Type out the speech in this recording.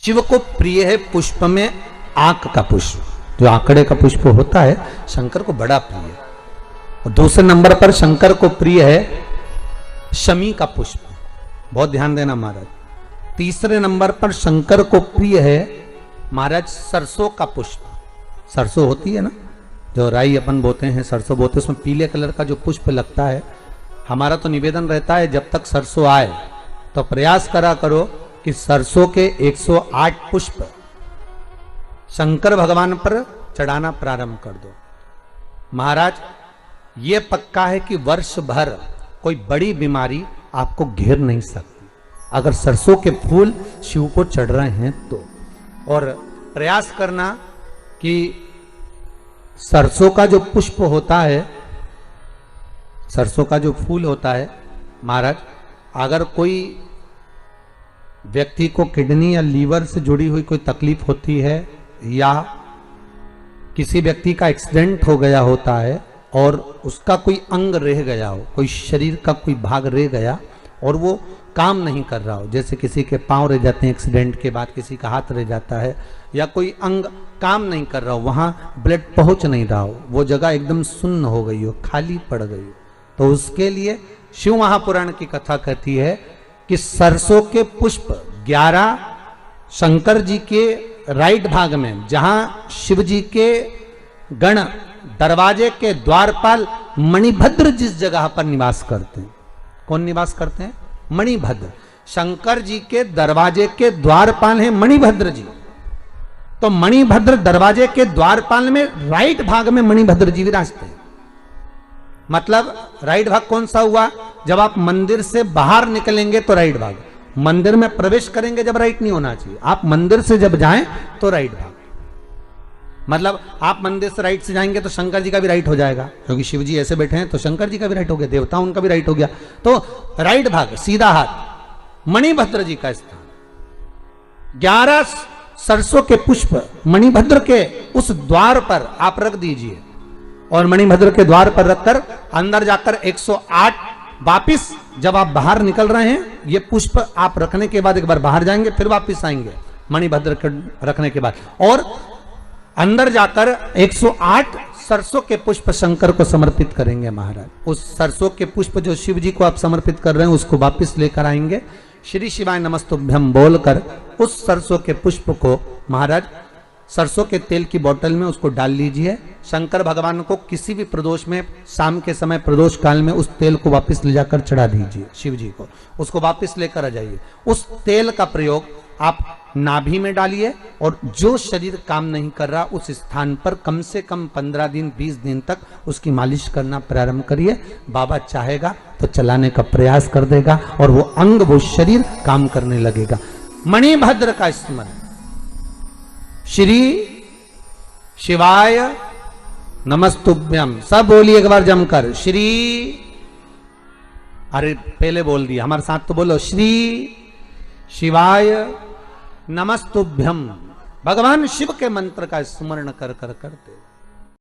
शिव को प्रिय है पुष्प में आंक का पुष्प, जो आंकड़े का पुष्प होता है शंकर को बड़ा प्रिय है। और दूसरे नंबर पर शंकर को प्रिय है शमी का पुष्प, बहुत ध्यान देना महाराज। तीसरे नंबर पर शंकर को प्रिय है महाराज सरसों का पुष्प। सरसों होती है ना, जो राई अपन बोते हैं, सरसों बोते हैं, उसमें पीले कलर का जो पुष्प लगता है। हमारा तो निवेदन रहता है जब तक सरसों आए तो प्रयास करा करो कि सरसों के 108 पुष्प शंकर भगवान पर चढ़ाना प्रारंभ कर दो। महाराज ये पक्का है कि वर्ष भर कोई बड़ी बीमारी आपको घेर नहीं सकती अगर सरसों के फूल शिव को चढ़ रहे हैं तो। और प्रयास करना कि सरसों का जो पुष्प होता है, सरसों का जो फूल होता है महाराज, अगर कोई व्यक्ति को किडनी या लीवर से जुड़ी हुई कोई तकलीफ होती है या किसी व्यक्ति का एक्सीडेंट हो गया होता है और उसका कोई अंग रह गया हो, कोई शरीर का कोई भाग रह गया और वो काम नहीं कर रहा हो, जैसे किसी के पांव रह जाते हैं एक्सीडेंट के बाद, किसी का हाथ रह जाता है, या कोई अंग काम नहीं कर रहा हो, वहां ब्लड पहुंच नहीं रहा हो, वो जगह एकदम सुन्न हो गई हो, खाली पड़ गई हो, तो उसके लिए शिव महापुराण की कथा कहती है कि सरसों के पुष्प 11 शंकर जी के राइट भाग में, जहां शिव जी के गण दरवाजे के द्वारपाल मणिभद्र जिस जगह पर निवास करते हैं, कौन निवास करते हैं? मणिभद्र। शंकर जी के दरवाजे के द्वारपाल हैं मणिभद्र जी। तो मणिभद्र दरवाजे के द्वारपाल में राइट भाग में मणिभद्र जी विराजते हैं। मतलब राइट भाग कौन सा हुआ? जब आप मंदिर से बाहर निकलेंगे तो राइट भाग, मंदिर में प्रवेश करेंगे जब राइट नहीं होना चाहिए, आप मंदिर से जब जाएं तो राइट भाग। मतलब आप मंदिर से राइट से जाएंगे तो शंकर जी का भी राइट हो जाएगा, क्योंकि शिव जी ऐसे बैठे हैं तो शंकर जी का भी राइट हो गया, देवता उनका भी राइट हो गया, तो राइट भाग सीधा हाथ मणिभद्र जी का स्थान। 11 सरसों के पुष्प मणिभद्र के उस द्वार पर आप रख दीजिए और मणिभद्र के द्वार पर रखकर अंदर जाकर 108 वापिस जब आप बाहर निकल रहे हैं, ये पुष्प आप रखने के बाद एक बार बाहर जाएंगे फिर वापिस आएंगे मणिभद्र के रखने के बाद, और अंदर जाकर 108 सरसों के पुष्प शंकर को समर्पित करेंगे महाराज। उस सरसों के पुष्प जो शिव जी को आप समर्पित कर रहे हैं उसको वापिस लेकर आएंगे, श्री शिवाय नमस्तुभ्यम बोलकर उस सरसों के पुष्प को महाराज सरसों के तेल की बोतल में उसको डाल लीजिए। शंकर भगवान को किसी भी प्रदोष में, शाम के समय प्रदोष काल में उस तेल को वापस ले जाकर चढ़ा दीजिए शिव जी को, उसको वापस लेकर आ जाइए। उस तेल का प्रयोग आप नाभि में डालिए और जो शरीर काम नहीं कर रहा उस स्थान पर कम से कम 15 दिन 20 दिन तक उसकी मालिश करना प्रारंभ करिए। बाबा चाहेगा तो चलाने का प्रयास कर देगा और वो अंग, वो शरीर काम करने लगेगा। मणिभद्र का स्मरण, श्री शिवाय नमस्तुभ्यम, सब बोलिए एक बार जमकर, श्री, अरे पहले बोल दिया, हमारे साथ तो बोलो, श्री शिवाय नमस्तुभ्यम। भगवान शिव के मंत्र का स्मरण कर कर करते